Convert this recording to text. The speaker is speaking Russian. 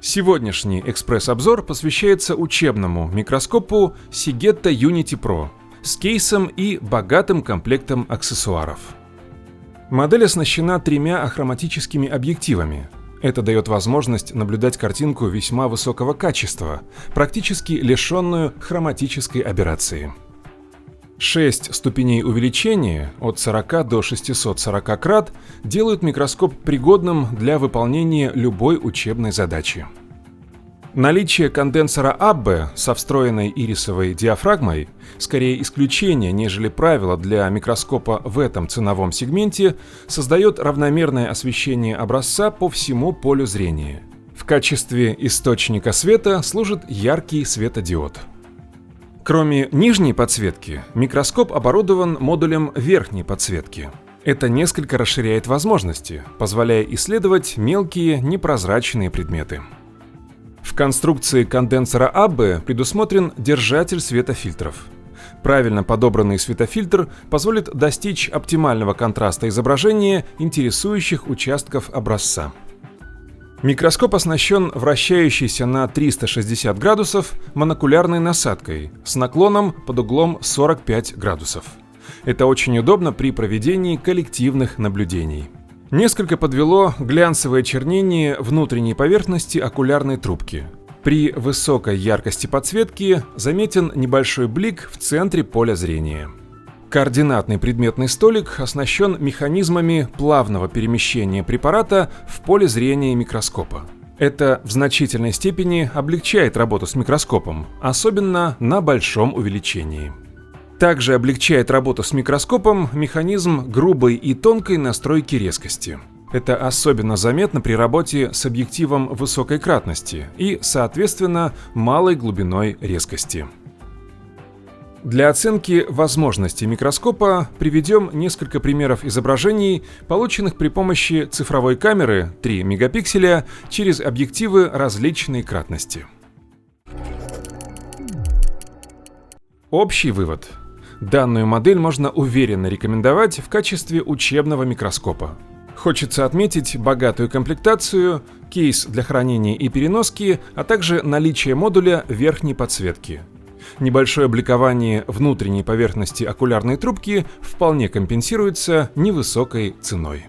Сегодняшний экспресс-обзор посвящается учебному микроскопу Sigetta Unity Pro с кейсом и богатым комплектом аксессуаров. Модель оснащена тремя ахроматическими объективами. Это дает возможность наблюдать картинку весьма высокого качества, практически лишенную хроматической аберрации. 6 ступеней увеличения от 40 до 640 крат делают микроскоп пригодным для выполнения любой учебной задачи. Наличие конденсора Abbe со встроенной ирисовой диафрагмой скорее исключение, нежели правило для микроскопа в этом ценовом сегменте, создает равномерное освещение образца по всему полю зрения. В качестве источника света служит яркий светодиод. Кроме нижней подсветки, микроскоп оборудован модулем верхней подсветки. Это несколько расширяет возможности, позволяя исследовать мелкие непрозрачные предметы. В конструкции конденсора Abbe предусмотрен держатель светофильтров. Правильно подобранный светофильтр позволит достичь оптимального контраста изображения интересующих участков образца. Микроскоп оснащен вращающейся на 360 градусов монокулярной насадкой с наклоном под углом 45 градусов. Это очень удобно при проведении коллективных наблюдений. Несколько подвело глянцевое чернение внутренней поверхности окулярной трубки. При высокой яркости подсветки заметен небольшой блик в центре поля зрения. Координатный предметный столик оснащен механизмами плавного перемещения препарата в поле зрения микроскопа. Это в значительной степени облегчает работу с микроскопом, особенно на большом увеличении. Также облегчает работу с микроскопом механизм грубой и тонкой настройки резкости. Это особенно заметно при работе с объективом высокой кратности и, соответственно, малой глубиной резкости. Для оценки возможностей микроскопа приведем несколько примеров изображений, полученных при помощи цифровой камеры 3 мегапикселя через объективы различной кратности. Общий вывод. Данную модель можно уверенно рекомендовать в качестве учебного микроскопа. Хочется отметить богатую комплектацию, кейс для хранения и переноски, а также наличие модуля верхней подсветки. Небольшое бликование внутренней поверхности окулярной трубки вполне компенсируется невысокой ценой.